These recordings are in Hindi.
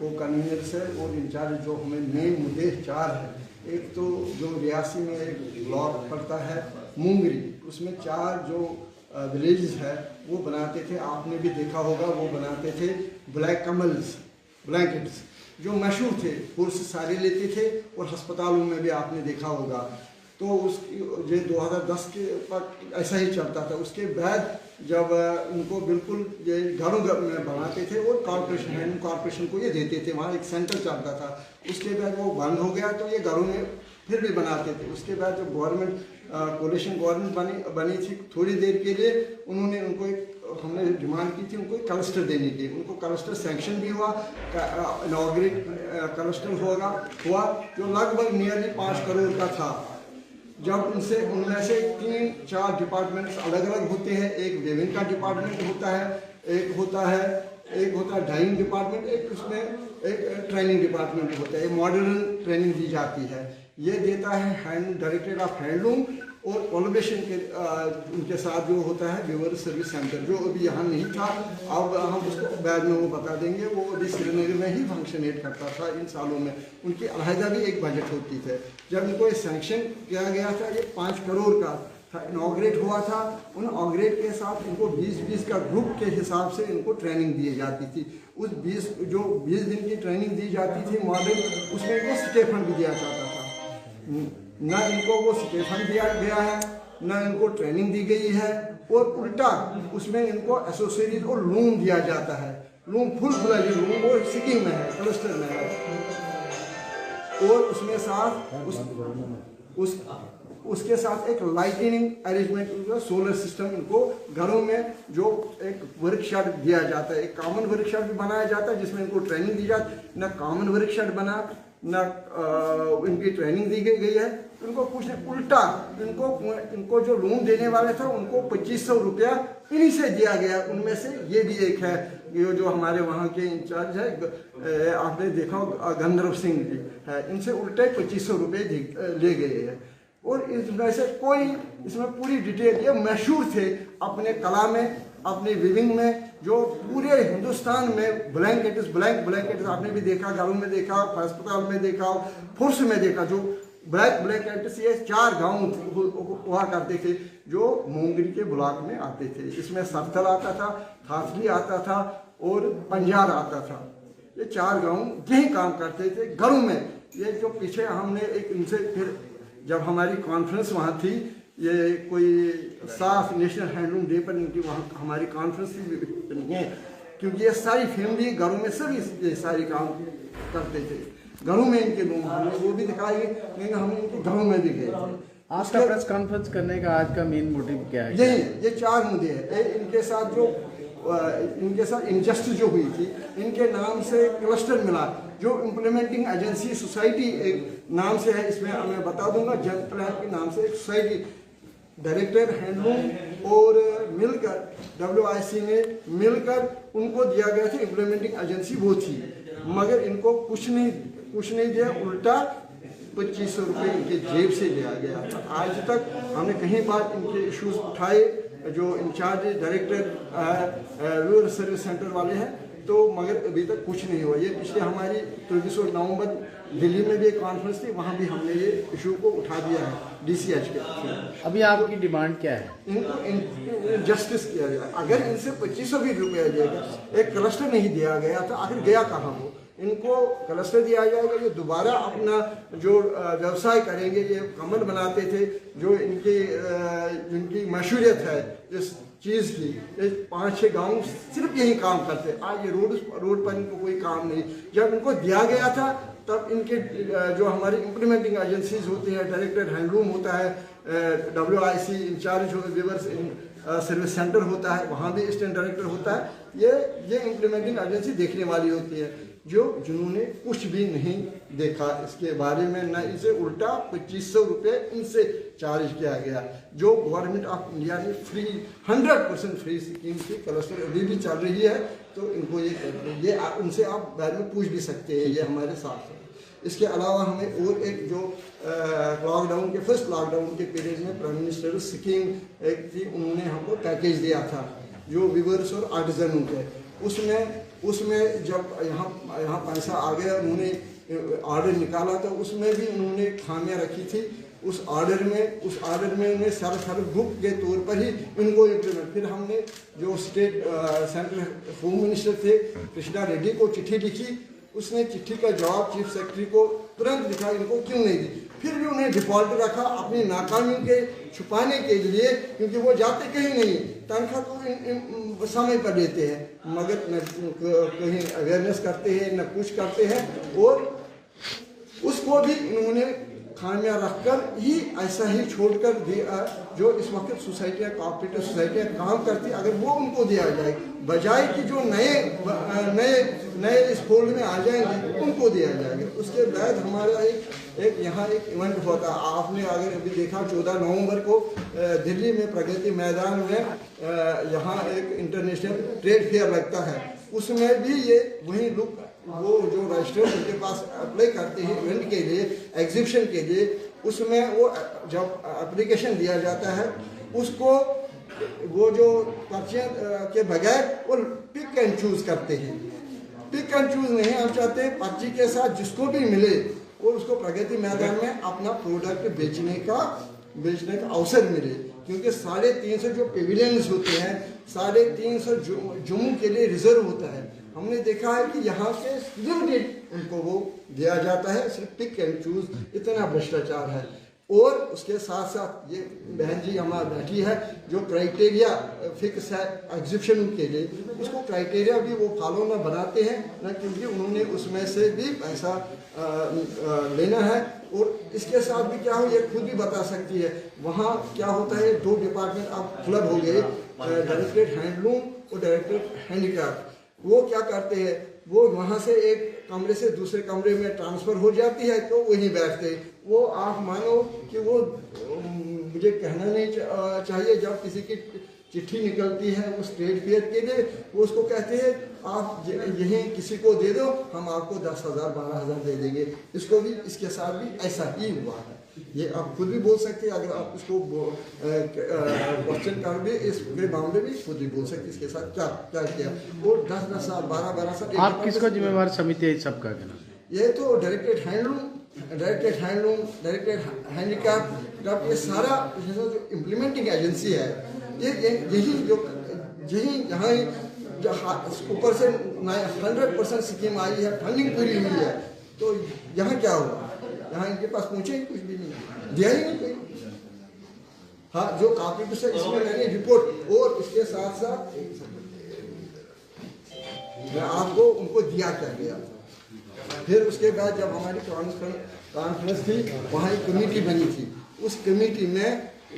को कन्वीनर्स है और इंचार्ज जो हमें मेन मुद्दे 4 है। एक तो जो रियासी में एक ब्लॉक पड़ता है मुंगरी, उसमें 4 जो विलेजेस है वो बनाते थे, आपने भी देखा होगा, वो बनाते थे ब्लैक कमल्स ब्लैंकेट्स जो मशहूर थे, पुरुष सारे लेते थे और अस्पतालों में भी आपने देखा होगा। तो उसकी ये 2010 के तक ऐसा ही चलता था। उसके बाद जब उनको बिल्कुल ये घरों में बनाते थे और कॉर्पोरेशन हैंड कॉर्पोरेशन को ये देते थे, वहाँ एक सेंटर चलता था। उसके बाद वो बंद हो गया तो ये घरों में फिर भी बनाते थे। उसके बाद जब गवर्नमेंट कोalition गवर्नमेंट बनी थी, थोड़ी देर के लिए उन्होंने उनको हमने डिमांड की थी उनको क्लस्टर देने की। उनको क्लस्टर सैंक्शन भी हुआ, इनॉग्रेट क्लस्टर हुआ जो लगभग नियरली 5 करोड़ का था। जब उनमें से 3-4 डिपार्टमेंट्स अलग अलग होते हैं, एक वेविंग का डिपार्टमेंट होता है, एक होता है डाइंग डिपार्टमेंट, एक उसमें एक ट्रेनिंग डिपार्टमेंट होता है, मॉडर्न ट्रेनिंग दी जाती है। ये देता है डायरेक्टरेट ऑफ हैंडलूम और कोलैबोरेशन के उनके साथ जो होता है व्यूअर सर्विस सेंटर, जो अभी यहाँ नहीं था, अब हम उसको बाद में वो बता देंगे। वो अभी श्रीनगर में ही फंक्शनेट करता था इन सालों में। उनकी अलहदा भी एक बजट होती थी। जब इनको ये सैंक्शन किया गया था, ये 5 करोड़ का था, इनॉग्रेट हुआ था। उन इनॉग्रेट के साथ इनको 20-20 का ग्रुप के हिसाब से इनको ट्रेनिंग दी जाती थी। उस 20 दिन की ट्रेनिंग दी जाती थी मॉडल, उसमें इनको स्टेफन भी दिया जाता था। न इनको वो स्टेफन दिया गया है, न इनको ट्रेनिंग दी गई है, और उल्टा उसमें इनको एसोसिएट और लूम दिया जाता है। लूम फुल फ्लेज लूम वो सिकिंग में है, क्लस्टर में है, और उसमें साथ उसके साथ एक लाइटिंग अरेंजमेंट, सोलर सिस्टम इनको घरों में जो एक वर्कशॉप दिया जाता है, एक कॉमन वर्कशॉप भी बनाया जाता है जिसमें इनको ट्रेनिंग दी जाती है। न कॉमन वर्कशॉप बना, न इनकी ट्रेनिंग दी गई है। इनको कुछ उल्टा इनको जो लोन देने वाले थे उनको 2500 रुपया इन्हीं से दिया गया। उनमें से ये भी एक है, ये जो हमारे वहाँ के इंचार्ज है, आपने देखा गंधर्व सिंह जी है, इनसे उल्टे 2500 रुपये ले गए हैं। और इसमें से इसमें पूरी डिटेल, ये मशहूर थे अपने कला में, अपने विविंग में, जो पूरे हिंदुस्तान में ब्लैंकेट्स आपने भी देखा, घरों में देखा, अस्पताल में देखा, फोर्स में देखा, जो ब्लैंकेट्स ये 4 गाँव हुआ करते थे जो मुंगरी के ब्लॉक में आते थे। इसमें सरथल आता था, थाथली आता था और पंजार आता था। ये 4 गाँव यही काम करते थे घरों में। ये जो पीछे हमने एक इनसे फिर जब हमारी कॉन्फ्रेंस वहाँ थी, ये कोई 7 नेशनल हैंडलूम डे पर इनकी वहाँ हमारी कॉन्फ्रेंस थी है, क्योंकि ये सारी फैमिली घरों में सभी ये सारी काम करते थे। घरों में इनके लोग हमने वो भी दिखाएंगे, लेकिन हम इनके घरों में भी गए थे। आपका प्रेस कॉन्फ्रेंस करने का आज का मेन मोटिव क्या है? ये 4 मुद्दे हैं। इनके साथ इनजस्टिस जो हुई थी, इनके नाम से क्लस्टर मिला, जो इम्प्लीमेंटिंग एजेंसी सोसाइटी एक नाम से है, इसमें मैं बता दूंगा, जन प्लान के नाम से एक सोसाइटी, डायरेक्टर हैंडलूम और मिलकर WIC ने मिलकर उनको दिया गया था, इम्प्लीमेंटिंग एजेंसी वो थी, मगर इनको कुछ नहीं दिया, उल्टा 2500 रुपये इनके जेब से दिया गया। आज तक हमने कहीं बार इनके इश्यूज उठाए, जो incharge director rural service centre वाले हैं, तो मगर अभी तक कुछ नहीं हुआ। ये पिछले हमारी 23 नवंबर दिल्ली में भी एक कॉन्फ्रेंस थी, वहाँ भी हमने ये इशू को उठा दिया है DCH के। अभी आपकी डिमांड क्या है? इनको जस्टिस किया जाए। अगर इनसे 2500 भी रुपया दिएगा, एक क्लस्टर नहीं दिया गया था, आखिर गया कहाँ वो? इनको क्लस्टर दिया जाएगा, ये दोबारा अपना जो व्यवसाय करेंगे। ये कमल बनाते थे, जो इनकी मशहूरियत है इस चीज़ की, ये 5-6 गाँव सिर्फ यही काम करते। आज ये रोड पर इनको कोई काम नहीं। जब इनको दिया गया था तब इनके जो हमारी इम्प्लीमेंटिंग एजेंसीज होती हैं, डायरेक्टर हैंडलूम होता है, WIC incharge viewers service centre होता है, वहाँ भी असिस्टेंट डायरेक्टर होता है, ये इम्प्लीमेंटिंग एजेंसी देखने वाली होती है, जिन्होंने कुछ भी नहीं देखा इसके बारे में। न इसे उल्टा 2500 रुपये इनसे चार्ज किया गया, जो गवर्नमेंट ऑफ इंडिया ने 100% फ्री स्कीम की क्लस्टर अभी भी चल रही है। तो इनको ये उनसे आप बारे में पूछ भी सकते हैं, ये हमारे साथ है। इसके अलावा हमें और एक जो लॉकडाउन के फर्स्ट लॉकडाउन के पीरियड में प्राइम मिनिस्टर स्कीम एक थी, उन्होंने हमको पैकेज दिया था जो वीवर्स और आर्टिजन के, उसमें उसमें जब यहाँ पैसा आ गया, उन्होंने ऑर्डर निकाला तो उसमें भी उन्होंने खामियां रखी थी। उस ऑर्डर में उन्हें सेल्फ ग्रुप के तौर पर ही इनको इम्प्लीमेंट, फिर हमने जो स्टेट सेंट्रल होम मिनिस्टर थे कृष्णा रेड्डी को चिट्ठी लिखी। उसने चिट्ठी का जवाब चीफ सेक्रेटरी को तुरंत लिखा, इनको क्यों नहीं दी। फिर भी उन्हें डिफॉल्ट रखा अपनी नाकामियों के छुपाने के लिए, क्योंकि वो जाते कहीं नहीं, तनख्वाह तो समय पर देते हैं मगर न कहीं अवेयरनेस करते हैं न कुछ करते हैं। और उसको भी उन्होंने खामियां रखकर ही ऐसा ही छोड़कर दिया। जो इस वक्त सोसाइटियाँ कोऑपरेटिव सोसाइटियाँ काम करती, अगर वो उनको दिया जाए बजाय कि जो नए इस फोल्ड में आ जाएंगे उनको दिया जाएगा। उसके बाद हमारा एक यहाँ एक इवेंट होता है, आपने अगर अभी देखा 14 नवंबर को दिल्ली में प्रगति मैदान में यहाँ एक इंटरनेशनल ट्रेड फेयर लगता है। उसमें भी ये वही लोग वो जो रजिस्टर्स उनके पास अप्लाई करते हैं इवेंट के लिए, एग्जीबिशन के लिए, उसमें वो जब एप्लीकेशन दिया जाता है उसको वो जो पर्चियाँ के बगैर वो पिक एंड चूज़ करते हैं। पिक एंड चूज़ नहीं हम चाहते, पर्ची के साथ जिसको भी मिले और उसको प्रगति मैदान में अपना प्रोडक्ट बेचने का अवसर मिले। क्योंकि 350 जो पेविलियंस होते हैं 350 जम्मू के लिए रिजर्व होता है। हमने देखा है कि यहाँ से लिमिटेड उनको वो दिया जाता है, सिर्फ पिक एंड चूज, इतना भ्रष्टाचार है। और उसके साथ साथ ये बहन जी हमारी बैठी है जो क्राइटेरिया फिक्स है एग्जीबिशन के लिए, उसको क्राइटेरिया भी वो फॉलो न बनाते हैं न, क्योंकि उन्होंने उसमें से भी पैसा लेना है। और इसके साथ भी क्या हो, ये खुद भी बता सकती है, वहाँ क्या होता है 2 डिपार्टमेंट अब क्लब हो गए, डायरेक्टरेट हैंडलूम और डायरेक्टरेट हैंडीक्राफ्ट। वो क्या करते हैं, वो वहाँ से एक कमरे से दूसरे कमरे में ट्रांसफ़र हो जाती है तो वहीं बैठते। वो आप मानो कि वो मुझे कहना नहीं चाहिए, जब किसी की चिट्ठी निकलती है उस ट्रेड फेयर के लिए, वो उसको कहते हैं आप यहीं किसी को दे दो, हम आपको 10,000 12,000 दे देंगे। इसको भी इसके साथ भी ऐसा ही हुआ है। ये आप खुद भी बोल सकते हैं, अगर आप उसको क्वेश्चन कर भी इस मामले में खुद भी बोल सकते इसके साथ क्या क्या किया। और 10-10 साल 12-12 साल आप किसको जिम्मेवार समिति है सबका कहना? ये तो डायरेक्टेड हैंडलूम, डायरेक्टेड हैंडीक्राफ्ट, ये सारा जो इम्प्लीमेंटिंग एजेंसी है, यही यहाँ ऊपर से 100% स्कीम आई है, फंडिंग पूरी हुई है। तो यहाँ क्या हुआ, यहाँ इनके पास पहुँचे ही कुछ भी नहीं, दिया ही नहीं कोई। हाँ, जो कापी से इसमें मैंने रिपोर्ट, और इसके साथ साथ मैं आपको उनको दिया क्या गया। फिर उसके बाद जब हमारी कॉन्फ्रेंस थी, वहाँ एक कमेटी बनी थी। उस कमेटी में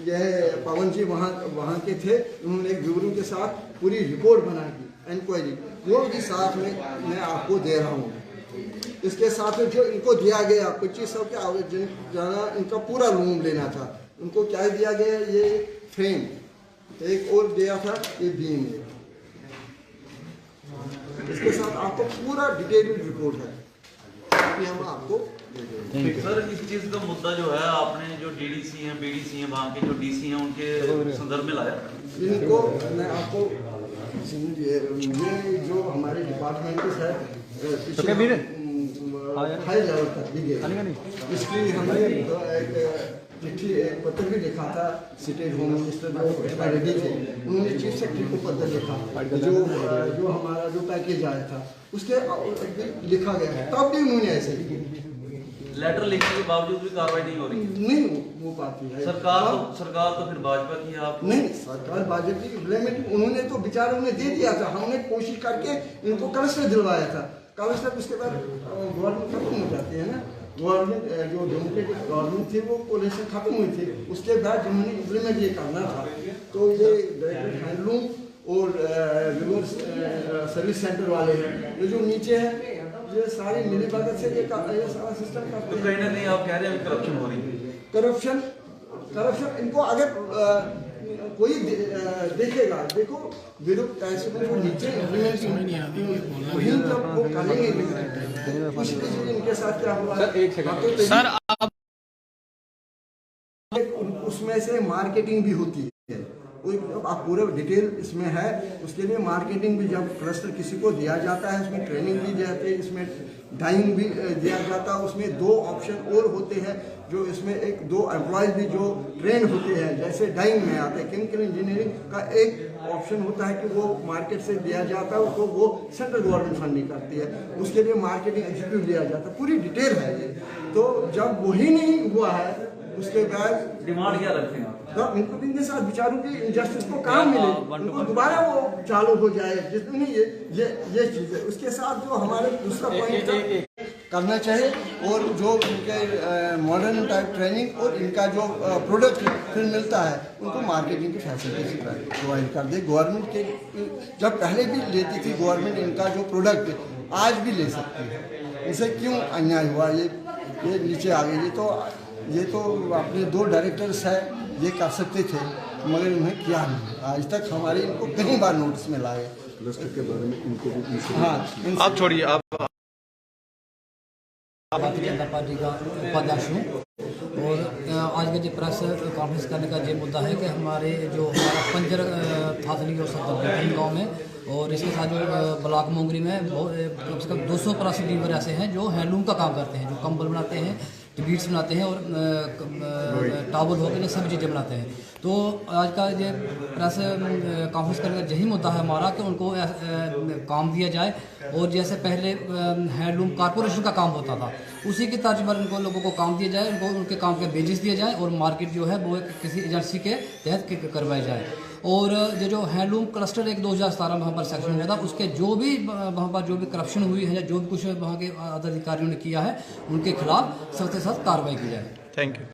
यह पवन जी वहाँ के थे, उन्होंने एक ब्यूरो के साथ पूरी रिपोर्ट बना की, इंक्वायरी, वो भी साथ में मैं आपको दे रहा हूँ। इसके साथ में जो इनको दिया गया 2500 के आवेदन जाना, इनका पूरा लोन लेना था। उनको क्या दिया गया, ये फ्रेम, एक और दिया था ये बीम। इसके साथ आपको पूरा डिटेल्ड रिपोर्ट है, हम आपको सर इस चीज का मुद्दा जो है आपने जो डीडीसी हैं, बीडीसी हैं, वहाँ के जो डीसी हैं उनके संदर्भ में लाया। इनको मैं आपको ये जो हमारे डिपार्टमेंट है हाई लेवल तक भी गए, इसलिए हमने एक चिट्ठी एक पत्र भी लिखा था। स्टेट होम मिनिस्टर जो रेड्डी थे, उन्होंने चीफ सेक्रेटरी को पत्र लिखा, जो हमारा जो पैकेज आया था उसके लिखा गया, तब भी उन्होंने ऐसे लेटर लिखने के बावजूद भी कार्रवाई नहीं हो रही, नहीं हो पाती है। सरकार तो फिर भाजपा की है। आप नहीं, सरकार भाजपा की इम्प्लीमेंट, उन्होंने तो बेचारों ने दे दिया था, हमने कोशिश करके इनको कलस्टर दिलवाया था। कलस्टर उसके बाद गवर्नमेंट खत्म हो जाती है ना, गवर्नमेंट जो डेमोक्रेटिक गवर्नमेंट थी वो कोलिशन खत्म हुई थी। उसके बाद जिन्होंने इम्प्लीमेंट ये करना था, तो ये डायरेक्टेड हैंडलूम और रिवर सर्विस सेंटर वाले हैं, ये जो नीचे है, ये सारी मिली भगत से ये सारा सिस्टम करते हैं। तो कहीं ना कहीं आप कह रहे हैं करप्शन हो रही है। करप्शन इनको अगर कोई देखेगा, देखो विरुद्ध पैसे में जो नीचे वहीं जब वो करेंगे कुछ इनके साथ क्या हुआ सर, आप उसमें से मार्केटिंग भी होती है। आप पूरे डिटेल इसमें है। उसके लिए मार्केटिंग भी, जब क्लस्टर किसी को दिया जाता है उसमें ट्रेनिंग भी जाती है, इसमें डाइंग भी दिया जाता है। उसमें 2 ऑप्शन और होते हैं जो इसमें 2 एम्प्लॉयज़ भी जो ट्रेन होते हैं, जैसे डाइंग में आते हैं। केमिकल इंजीनियरिंग का एक ऑप्शन होता है कि वो मार्केट से दिया जाता है, तो वो सेंट्रल गवर्नमेंट फंडिंग करती है, उसके लिए मार्केटिंग एग्जीक्यूटिव दिया जाता है। पूरी डिटेल है ये। तो जब वही नहीं हुआ है उसके बाद डिमांड क्या रखते हैं आप? तो इनके साथ बेचारों की इंजस्टिस को काम मिले, उनको दोबारा वो चालू हो जाए, जितनी ये चीज़ है। उसके साथ जो हमारे दूसरा पॉइंट करना चाहिए, और जो इनके मॉडर्न टाइप ट्रेनिंग और इनका जो प्रोडक्ट फिर मिलता है उनको मार्केटिंग की फैसिलिटीज प्रोवाइड कर दे। गवर्नमेंट के जब पहले भी लेती थी गवर्नमेंट इनका जो प्रोडक्ट, आज भी ले सकती है। इसे क्यों अन्याय हुआ? ये नीचे आ गई। ये तो अपने 2 डायरेक्टर्स हैं, ये कर सकते थे मगर उन्हें किया नहीं। आज तक हमारे इनको कई बार नोटिस में लाए क्लस्टर के बारे में इनको भी। हाँ, आप छोड़िए, आप भारतीय जनता पार्टी का उपाध्यक्ष हूँ, और आज के जो प्रेस कॉन्फ्रेंस करने का ये मुद्दा है कि हमारे जो हमारा पंजर थाथली और सत्तर गाँव में, और इसके साथ जो ब्लॉक मोंगरी में कम से कम 200 प्लस लीवर ऐसे हैं जो हैंडलूम का काम करते हैं, जो कंबल बनाते हैं, बीट्स बनाते हैं और टावल हो गए, सभी चीज़ें बनाते हैं। तो आज का ये प्रेस कॉन्फ्रेंस करने का यही मुद्दा है हमारा कि उनको काम दिया जाए, और जैसे पहले हैंडलूम कॉर्पोरेशन का काम होता था उसी की तर्ज पर इनको लोगों को काम दिया जाए, उनको उनके काम के बेजिस दिए जाए, और मार्केट जो है वो किसी एजेंसी के तहत करवाई जाए। और ये जो हैंडलूम क्लस्टर 2017 में वहाँ पर सेक्शन हुआ था, उसके जो भी वहाँ पर जो भी करप्शन हुई है या जो भी कुछ वहाँ के अधिकारियों ने किया है उनके खिलाफ सख्त से सख्त कार्रवाई की जाए। Thank you.